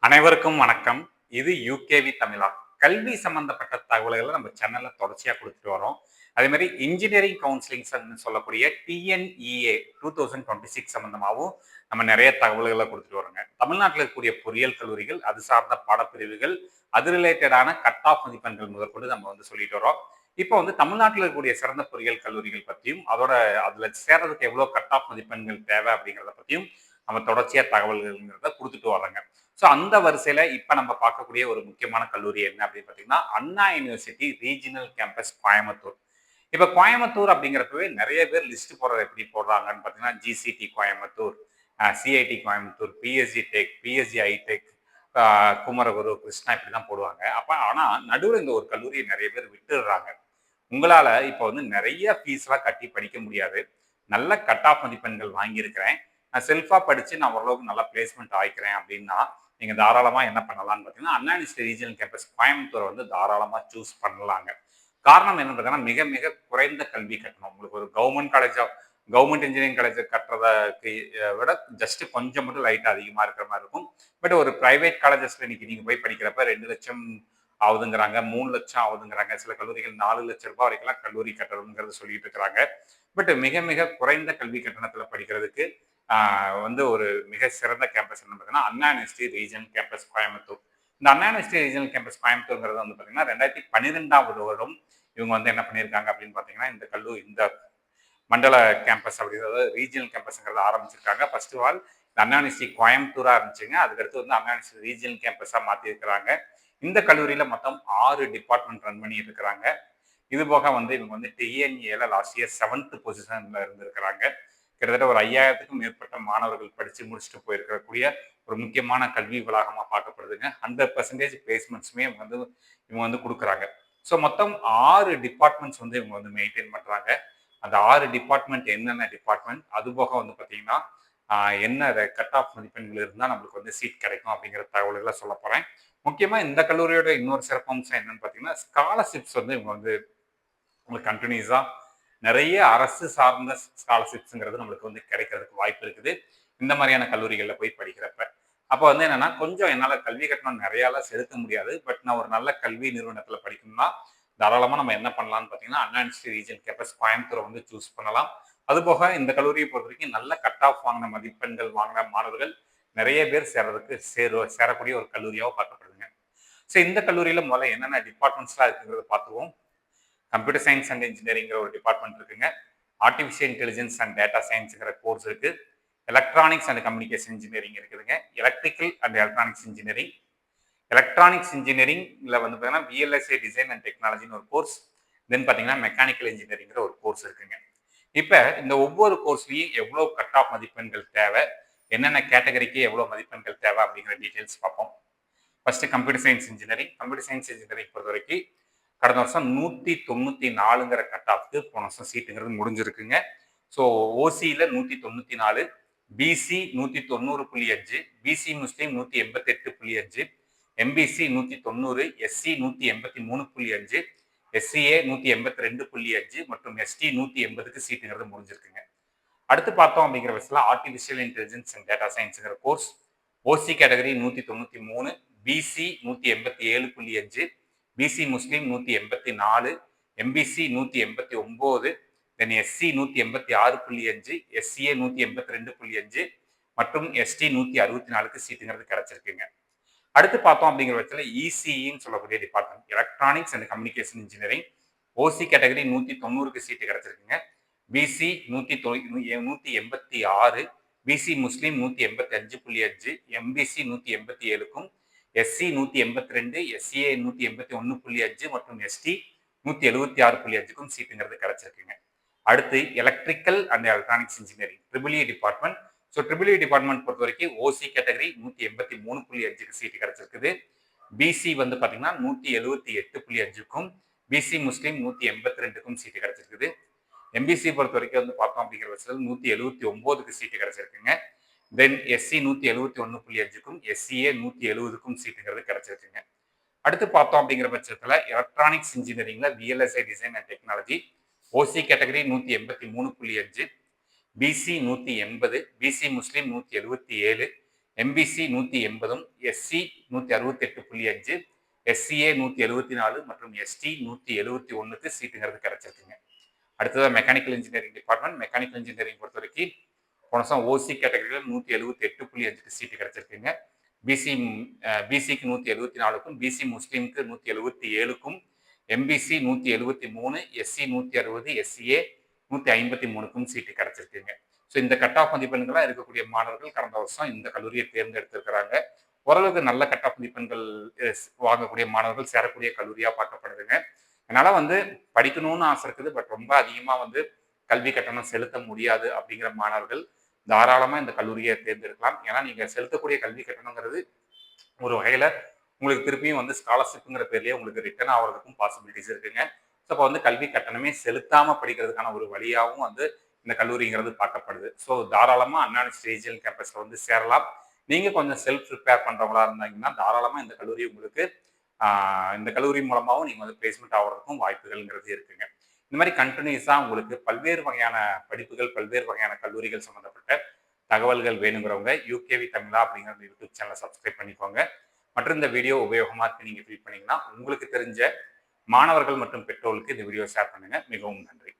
அனைவருக்கும் வணக்கம். இது யுகேவி தமிழா. கல்வி சம்பந்தப்பட்ட தகவல்களை நம்ம சேனல்ல தொடர்ச்சியா குடுத்துட்டு வரோம். அதே மாரி இன்ஜினியரிங் கவுன்சிலிங்ஸ்ன்னு சொல்லக்கூடிய டிஎன்இஏ 2026 சம்பந்தமாவும் நம்ம நெறைய தகவல்கள குடுத்துட்டு வரோங்க. தமிழ்நாட்டில இருக்கக்கூடிய பொறியியல் கல்லூரிகள், அது சார்ந்த பாடப்பிரிவுகள், அது ரிலேட்டடான கட் ஆஃப் மதிப்பெண்கள் முதற்கொண்டு நம்ம சொல்லிட்டு வரோம். இப்போ தமிழ்நாட்டில இருக்கக்கூடிய சிறந்த பொறியியல் கல்லூரிகள் பத்தியும், அதுல சேர்றதுக்கு எவ்வளோ கட் ஆஃப் மதிப்பெண்கள் தேவை அப்படிங்கிறத பத்தியும் நம்ம தொடர்ச்சியா தகவல்கள்ங்கிறத குடுத்துட்டு வர்றோங்க. அந்த வரிசையில இப்ப நம்ம பார்க்கக்கூடிய ஒரு முக்கியமான கல்லூரி என்ன அப்படின்னு பார்த்தீங்கன்னா, அண்ணா யூனிவர்சிட்டி ரீஜினல் கேம்பஸ் கோயம்புத்தூர். இப்ப கோயம்புத்தூர் அப்படிங்கிறப்பவே நிறைய பேர் லிஸ்ட் போடுறது எப்படி போடுறாங்கன்னு பார்த்தீங்கன்னா, GCT Coimbatore, CIT Coimbatore, PSG tech, PSG itech, Kumaraguru, Krishna இப்படிதான் போடுவாங்க. ஆனா நடுவுல இந்த ஒரு கல்லூரியை நிறைய பேர் விட்டுடுறாங்க. உங்களால இப்ப நிறைய ஃபீஸ்லாம் கட்டி படிக்க முடியாது. நல்ல கட் ஆஃப் மதிப்பெண்கள் வாங்கியிருக்கிறேன். நான் செல்ஃபா படிச்சு நான் ஓரளவுக்கு நல்லா பிளேஸ்மெண்ட் ஆயிக்கிறேன் அப்படின்னா, நீங்க தாராளமா என்ன பண்ணலாம்னு பார்த்தீங்கன்னா, அண்ணா யூனிவர்சிட்டி ரீஜியனல் கேம்பஸ் கோயம்புத்தூரை தாராளமா சூஸ் பண்ணலாங்க. காரணம் என்னன்னு பார்த்தீங்கன்னா, மிக மிக குறைந்த கல்வி கட்டணம். உங்களுக்கு ஒரு கவர்மெண்ட் இன்ஜினியரிங் காலேஜ் கட்டுறதுக்கு விட ஜஸ்ட் கொஞ்சம் மட்டும் லைட்டா அதிகமா இருக்கிற மாதிரி இருக்கும். பட் ஒரு பிரைவேட் காலேஜஸ்ல இன்னைக்கு நீங்க போய் படிக்கிறப்ப 2,00,000 ஆகுதுங்கிறாங்க, 3,00,000 ஆகுதுங்கிறாங்க. சில கல்லூரிகள் 4,00,000 ரூபாய் வரைக்கும் கல்லூரி கட்டணம்ங்கிறது சொல்லிட்டு இருக்கிறாங்க. பட் மிக மிக குறைந்த கல்வி கட்டணத்துல படிக்கிறதுக்கு ஒரு மிக சிறந்த கேம்பஸ் என்ன பார்த்தீங்கன்னா, அண்ணா யூனிவர்சிட்டி ரீஜனல் கேம்பஸ் கோயம்புத்தூர். இந்த அண்ணா யூனிவர்சிட்டி ரீஜனல் கேம்பஸ் கோயம்புத்தூர்ங்கிறது பார்த்தீங்கன்னா, 2012வது வருடம் இவங்க என்ன பண்ணியிருக்காங்க அப்படின்னு பார்த்தீங்கன்னா, இந்த மண்டல கேம்பஸ் அப்படிங்கிறது ரீஜனல் கேம்பஸ்ங்கிறத ஆரம்பிச்சிருக்காங்க. ஃபர்ஸ்ட் ஆஃப் ஆல் இந்த அண்ணா யூனிவர்சிட்டி கோயம்புத்தூரா இருந்துச்சுங்க. அதுக்கடுத்து அண்ணா யூனிவர்சிட்டி ரீஜனல் கேம்பஸா மாற்றிருக்கிறாங்க. இந்த கல்லூரியில மொத்தம் 6 டிபார்ட்மெண்ட் ரன் பண்ணி இருக்கிறாங்க. இது போக இவங்க டிஎன்ஏல லாஸ்ட் இயர் 7th பொசிஷன்ல இருந்திருக்கிறாங்க. கிட்டத்தட்ட ஒரு 5,000க்கும் மேற்பட்ட மாணவர்கள் படிச்சு முடிச்சுட்டு போயிருக்கக்கூடிய ஒரு முக்கியமான கல்வி வளாகமா பார்க்கப்படுதுங்க. 100% பிளேஸ்மெண்ட்ஸுமே இவங்க கொடுக்குறாங்க. ஸோ மொத்தம் 6 டிபார்ட்மெண்ட்ஸ் இவங்க மெயின்டைன் பண்றாங்க. அந்த 6 டிபார்ட்மெண்ட் என்னென்ன டிபார்ட்மெண்ட், அது போக பார்த்தீங்கன்னா என்ன கட் ஆஃப் மதிப்பெண்கள் இருந்தால் நம்மளுக்கு சீட் கிடைக்கும் அப்படிங்கிற தகவல்களை சொல்ல போறேன். முக்கியமா இந்த கல்லூரியோட இன்னொரு சிறப்பம்சம் என்னன்னு பார்த்தீங்கன்னா, ஸ்காலர்ஷிப்ஸ் இவங்க உங்களுக்கு கண்டினியூஸா நிறைய அரசு சார்ந்த ஸ்காலர்ஷிப்ஸ்ங்கிறது நம்மளுக்கு கிடைக்கிறதுக்கு வாய்ப்பு இருக்குது இந்த மாதிரியான கல்லூரிகளில் போய் படிக்கிறப்ப. அப்போ என்னன்னா, கொஞ்சம் என்னால் கல்வி கட்டணம் நிறையாலாம் செலுத்த முடியாது. பட் நான் ஒரு நல்ல கல்வி நிறுவனத்தில் படிக்கணும்னா தாராளமாக நம்ம என்ன பண்ணலாம்னு பார்த்தீங்கன்னா, அண்ணா யூனிவர்சிட்டி ரீஜனல் கேம்பஸ் கோயம்புத்தூரை சூஸ் பண்ணலாம். அதுபோக இந்த கல்லூரியை பொறுத்த வரைக்கும் நல்ல கட் ஆஃப் வாங்கின மதிப்பெண்கள் வாங்கின மாணவர்கள் நிறைய பேர் சேரக்கூடிய ஒரு கல்லூரியாக பார்க்கப்படுதுங்க. ஸோ இந்த கல்லூரியில் முதல்ல என்னென்ன டிபார்ட்மெண்ட்ஸ்லாம் இருக்குங்கிறத பார்த்துருவோம். கம்ப்யூட்டர் சயின்ஸ் அண்ட் இன்ஜினியரிங்கிற ஒரு டிபார்ட்மெண்ட் இருக்குங்க. ஆர்டிஃபிஷியல் இன்டெலிஜென்ஸ் அண்ட் டேட்டா சயின்ஸுங்கிற கோர்ஸ் இருக்கு. எலக்ட்ரானிக்ஸ் அண்ட் கம்யூனிகேஷன் இன்ஜினியரிங் இருக்குதுங்க. Electrical and electronics engineering. Electronics இன்ஜினியரிங்ல பார்த்தீங்கன்னா விஎல்எஸ்ஏ டிசைன் அண்ட் டெக்னாலஜின்னு ஒரு கோர்ஸ். தென் பார்த்தீங்கன்னா மெக்கானிக்கல் இன்ஜினியரிங்கிற ஒரு கோர்ஸ் இருக்குங்க. இப்போ இந்த ஒவ்வொரு கோர்ஸ்லையும் எவ்வளோ கட் ஆஃப் மதிப்பெண்கள் தேவை, என்னென்ன கேட்டகரிக்கு எவ்வளோ மதிப்பெண்கள் தேவை அப்படிங்கிற டீட்டெயில்ஸ் பார்ப்போம். First computer science engineering. Computer science engineering பொறுத்த வரைக்கும் கடந்த வருஷம் 194ங்கிற கட் ஆஃப்க்கு போன வருஷம் சீட்டுங்கிறது முடிஞ்சிருக்குங்க. ஸோ ஓசியில் 194, பிசி 190.5, பிசி முஸ்லீம் 188.5, எம்பிசி 190, எஸ்சி 183.5, எஸ்சிஏ 182.5 மற்றும் எஸ்டி 180க்கு சீட்டுங்கிறது முடிஞ்சிருக்குங்க. அடுத்து பார்த்தோம் அப்படிங்கிற பட்சத்தில் ஆர்டிஃபிஷியல் இன்டெலிஜென்ஸ் அண்ட் டேட்டா சயின்ஸுங்கிற course OC category 193, BC 187.5, BC Muslim 184, MBC 189, then SC 186.5, SCA 182.5 மற்றும் எஸ்டி 164க்கு சீட்டுங்கிறது கிடைச்சிருக்குங்க. அடுத்து பார்த்தோம் அப்படிங்கிற பட்சத்தில் இசிஇன்னு சொல்லக்கூடிய department, electronics and communication engineering. OC category 190க்கு சீட்டு கிடைச்சிருக்குங்க. பிசி 186, பிசி முஸ்லீம் 185.5, எம்பிசி 187க்கும், எஸ்சி 182, எஸ்சிஏ 181.5 மற்றும் எஸ்டி 176.5க்கும் சீட்டுங்கிறது கிடைச்சிருக்குங்க. அடுத்து electrical and electronics engineering triple department. So triple department பொறுத்த வரைக்கும் ஓசி கேட்டகரி 183.5க்கு சீட்டு கிடைச்சிருக்குது. பிசி பார்த்தீங்கன்னா 178.5க்கும், பிசி முஸ்லீம் 182க்கும் சீட்டு கிடைச்சிருக்குது. எம்பிசி பொறுத்த வரைக்கும் பார்த்தோம் அப்படிங்கிற பட்சத்தில் 179க்கு சீட்டு கிடைச்சிருக்குங்க. தென் எஸ்சி 171.5க்கும், எஸ்சிஏ 170க்கும் சீட்டுங்கிறது கிடைச்சிருக்குங்க. அடுத்து பார்த்தோம் அப்படிங்கிற பட்சத்தில் எலக்ட்ரானிக்ஸ் இன்ஜினியரிங்ல VLSI design and technology OC category 183.5, BC 180, BC Muslim 177, MBC 180, SC 168.5, SCA 174 மற்றும் எஸ்டி 171க்கு சீட்டுங்கிறது கிடைச்சிருக்குங்க. அடுத்ததாக mechanical engineering department. Mechanical engineering பொறுத்த வரைக்கும் போன வருஷம் ஓசி கேட்டகரியில் 178.5க்கு சீட்டு கிடைச்சிருக்குங்க. பிசிக்கு 174க்கும், பிசி முஸ்லீமுக்கு 177க்கும், எம்பிசி 173, எஸ்சி 160, எஸ்சிஏ 153க்கும் சீட்டு கிடைச்சிருக்குங்க. ஸோ இந்த கட் ஆஃப் மதிப்பெண்களாக இருக்கக்கூடிய மாணவர்கள் கடந்த வருஷம் இந்த கல்லூரியை தேர்ந்தெடுத்திருக்கிறாங்க. ஓரளவுக்கு நல்ல கட் ஆஃப் மதிப்பெண்கள் வாங்கக்கூடிய மாணவர்கள் சேரக்கூடிய கல்லூரியாக பார்க்கப்படுதுங்க. அதனால படிக்கணும்னு ஆசை இருக்குது, பட் ரொம்ப அதிகமாக கல்வி கட்டணம் செலுத்த முடியாது அப்படிங்கிற மாணவர்கள் தாராளமாக இந்த கல்லூரியை தேர்ந்தெடுக்கலாம். ஏன்னா நீங்கள் செலுத்தக்கூடிய கல்வி கட்டணங்கிறது ஒரு வகையில் உங்களுக்கு திருப்பியும் ஸ்காலர்ஷிப்புங்கிற பேர்லேயே உங்களுக்கு ரிட்டர்ன் ஆகிறதுக்கும் பாசிபிலிட்டிஸ் இருக்குங்க. ஸோ அப்போ கல்வி கட்டணமே செலுத்தாமல் படிக்கிறதுக்கான ஒரு வழியாகவும் இந்த கல்லூரிங்கிறது பார்க்கப்படுது. ஸோ தாராளமாக அண்ணா யூனிவர்சிட்டி ரீஜியனல் கேம்பஸில் சேரலாம். நீங்கள் கொஞ்சம் செல்ஃப் ப்ரிப்பேர் பண்ணுறவங்களா இருந்தாங்கன்னா தாராளமாக இந்த கல்லூரி உங்களுக்கு இந்த கல்லூரி மூலமாகவும் நீங்கள் பிளேஸ்மெண்ட் ஆகிறதுக்கும் வாய்ப்புகள்ங்கிறது இருக்குங்க. இந்த மாதிரி கண்டினியூஸாக உங்களுக்கு பல்வேறு வகையான படிப்புகள், பல்வேறு வகையான கல்லூரிகள் சம்மந்தப்பட்ட தகவல்கள் வேணுங்கிறவங்க யூகேவி தமிழா அப்படிங்கிற யூடியூப் சேனலை சப்ஸ்கிரைப் பண்ணிக்கோங்க. மற்றும் இந்த வீடியோ உபயோகமாக இருக்கு நீங்கள் ஃபீல் பண்ணீங்கன்னா உங்களுக்கு தெரிஞ்ச மாணவர்கள் மற்றும் பெற்றோர்களுக்கு இந்த வீடியோ ஷேர் பண்ணுங்க. மிகவும் நன்றி.